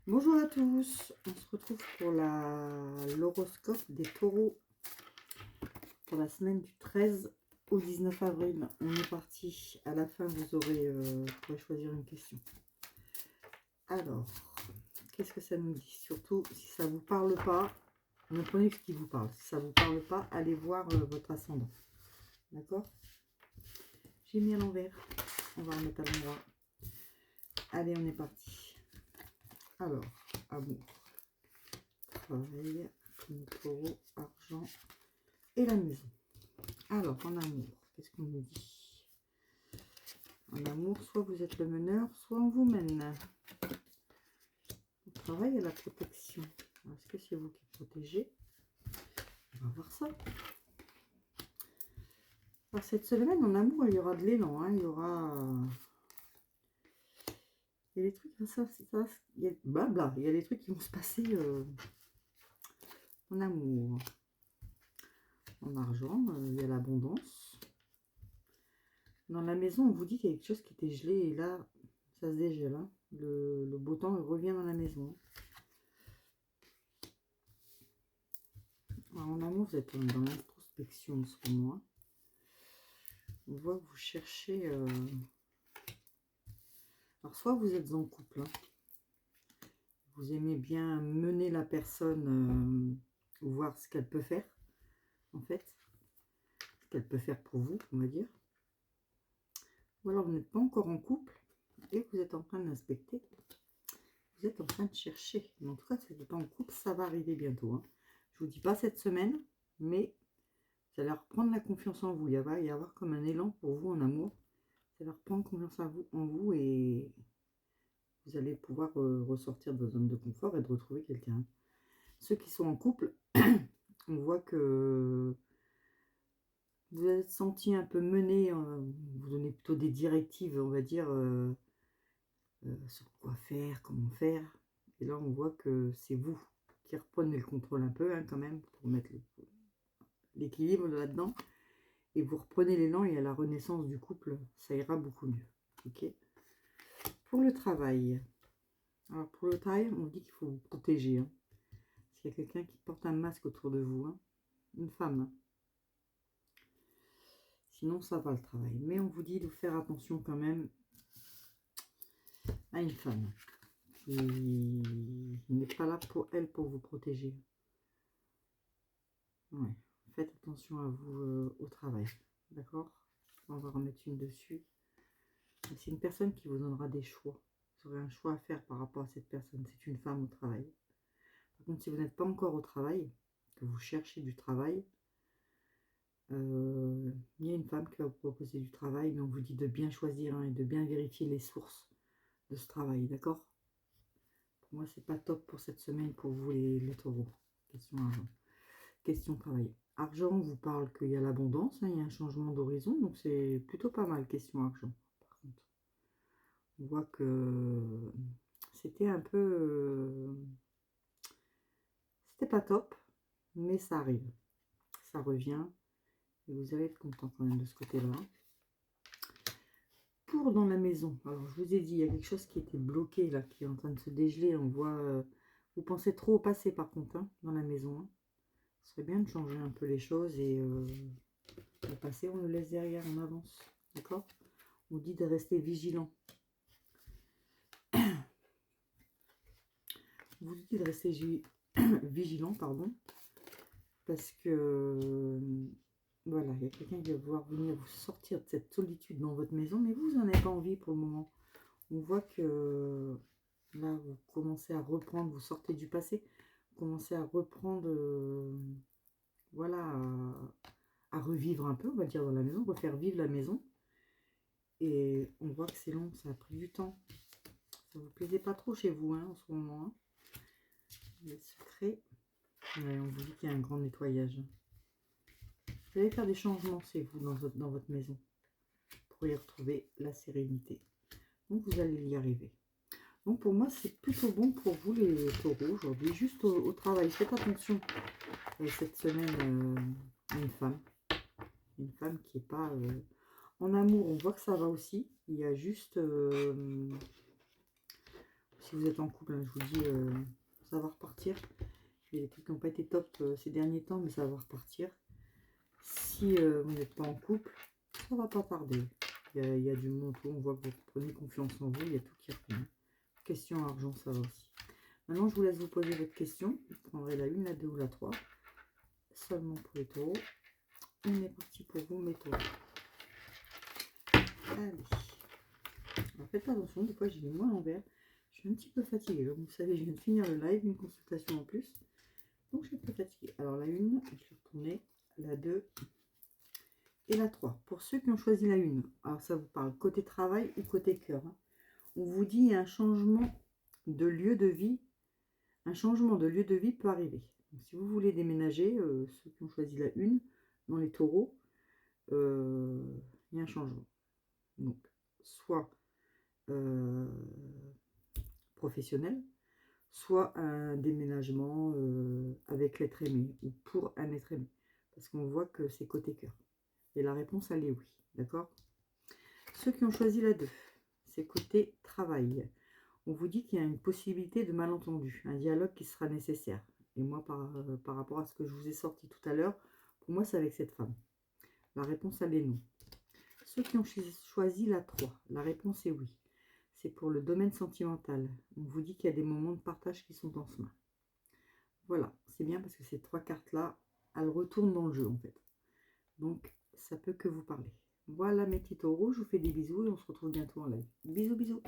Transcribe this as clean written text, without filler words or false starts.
Bonjour à tous, on se retrouve pour l'horoscope des taureaux pour la semaine du 13 au 19 avril. On est parti, à la fin vous pourrez choisir une question. Alors, qu'est-ce que ça nous dit? Surtout, si ça ne vous parle pas, ne prenez ce qui vous parle. Si ça ne vous parle pas, allez voir votre ascendant. D'accord? J'ai mis à l'envers, on va remettre à l'endroit. Allez, on est parti. Alors, amour, travail, taureau, argent et la maison. Alors, en amour, qu'est-ce qu'on nous dit? En amour, soit vous êtes le meneur, soit on vous mène. Au travail, à la protection. Est-ce que c'est vous qui protégez? On va voir ça. Alors, cette semaine, en amour, il y aura de l'élan. Hein, il y aura... Il y a des trucs, ça, il y a, blabla, il y a des trucs qui vont se passer en amour. En argent, il y a l'abondance. Dans la maison, on vous dit qu'il y a quelque chose qui était gelé et là, ça se dégèle. Hein. Le beau temps revient dans la maison. Alors, en amour, vous êtes dans l'introspection en ce moment. On voit que vous cherchez... Alors, soit vous êtes en couple. Hein. Vous aimez bien mener la personne, voir ce qu'elle peut faire, en fait. Ce qu'elle peut faire pour vous, on va dire. Ou alors, vous n'êtes pas encore en couple et vous êtes en train d'inspecter. Vous êtes en train de chercher. Mais en tout cas, si vous n'êtes pas en couple, ça va arriver bientôt. Hein. Je ne vous dis pas cette semaine, mais vous allez reprendre la confiance en vous. Il va y avoir comme un élan pour vous en amour. Vous allez reprendre confiance en vous et vous allez pouvoir ressortir de vos zones de confort et de retrouver quelqu'un. Ceux qui sont en couple, on voit que vous êtes senti un peu mené, vous donnez plutôt des directives, on va dire, sur quoi faire, comment faire. Et là, on voit que c'est vous qui reprenez le contrôle un peu, hein, quand même, pour mettre l'équilibre là-dedans. Et vous reprenez l'élan et à la renaissance du couple, ça ira beaucoup mieux. Ok. Pour le travail. Alors, pour le travail, on dit qu'il faut vous protéger. Hein. S'il y a quelqu'un qui porte un masque autour de vous, hein, une femme. Hein. Sinon, ça va le travail. Mais on vous dit de faire attention quand même à une femme qui n'est pas là pour elle, pour vous protéger. Ouais. Faites attention à vous au travail. D'accord? On va remettre une dessus. C'est une personne qui vous donnera des choix. Vous aurez un choix à faire par rapport à cette personne. C'est une femme au travail. Par contre, si vous n'êtes pas encore au travail, que vous cherchez du travail, il y a une femme qui va vous proposer du travail, mais on vous dit de bien choisir hein, et de bien vérifier les sources de ce travail, d'accord? Pour moi, c'est pas top pour cette semaine pour vous les taureaux. Question argent. Question travail. Argent, on vous parle qu'il y a l'abondance, hein, il y a un changement d'horizon, donc c'est plutôt pas mal, question argent. Par contre, on voit que c'était un peu... c'était pas top, mais ça arrive. Ça revient. Et vous allez être content quand même de ce côté-là. Pour dans la maison, alors je vous ai dit, il y a quelque chose qui était bloqué là, qui est en train de se dégeler. On voit, vous pensez trop au passé par contre, hein, dans la maison. Hein. Ce serait bien de changer un peu les choses et le passé, on le laisse derrière, on avance. D'accord? On dit de rester vigilant. On vous dit de rester vigilant, pardon, parce que voilà, il y a quelqu'un qui va vouloir venir vous sortir de cette solitude dans votre maison, mais vous n'en avez pas envie pour le moment. On voit que là, vous commencez à reprendre, vous sortez du passé, vous commencez à reprendre, voilà, à revivre un peu, on va dire, dans la maison, refaire vivre la maison. Et on voit que c'est long, ça a pris du temps. Ça vous plaisait pas trop chez vous hein, en ce moment. Hein. Les secrets. Ouais, on vous dit qu'il y a un grand nettoyage. Vous allez faire des changements, c'est vous, dans votre maison, pour y retrouver la sérénité. Donc, vous allez y arriver. Donc, pour moi, c'est plutôt bon pour vous, les taureaux, aujourd'hui. Juste au travail, faites attention cette semaine à une femme. Une femme qui n'est pas... En amour, on voit que ça va aussi. Il y a juste... si vous êtes en couple, hein, je vous dis, ça va repartir. Il y a des trucs qui n'ont pas été top ces derniers temps, mais ça va repartir. Si vous n'êtes pas en couple, ça va pas tarder. Il y a du monde, on voit que vous prenez confiance en vous, il y a tout qui revient. Question argent, ça va aussi. Maintenant, je vous laisse vous poser votre question. Vous prendrez la 1, la 2 ou la 3. Seulement pour les taureaux. On est parti pour vous, mes taureaux. Allez. Alors, faites attention, des fois j'ai mis moi à l'envers. Je suis un petit peu fatiguée. Comme vous savez, je viens de finir le live, une consultation en plus. Donc je suis un peu fatiguée. Alors la 1, je vais retourner. La 2 et la 3. Pour ceux qui ont choisi la 1, alors ça vous parle côté travail ou côté cœur. Hein. On vous dit il y a un changement de lieu de vie. Un changement de lieu de vie peut arriver. Donc, si vous voulez déménager, ceux qui ont choisi la 1, dans les taureaux, il y a un changement. Donc, soit professionnel, soit un déménagement avec l'être aimé, ou pour un être aimé. Parce qu'on voit que c'est côté cœur. Et la réponse, elle est oui. D'accord? Ceux qui ont choisi la 2, c'est côté travail. On vous dit qu'il y a une possibilité de malentendu, un dialogue qui sera nécessaire. Et moi, par rapport à ce que je vous ai sorti tout à l'heure, pour moi, c'est avec cette femme. La réponse, elle est non. Ceux qui ont choisi la 3, la réponse est oui. C'est pour le domaine sentimental. On vous dit qu'il y a des moments de partage qui sont en chemin. Voilà, c'est bien parce que ces 3 cartes-là, elles retournent dans le jeu, en fait. Donc, ça peut que vous parler. Voilà mes petits taureaux, je vous fais des bisous et on se retrouve bientôt en live. Bisous, bisous.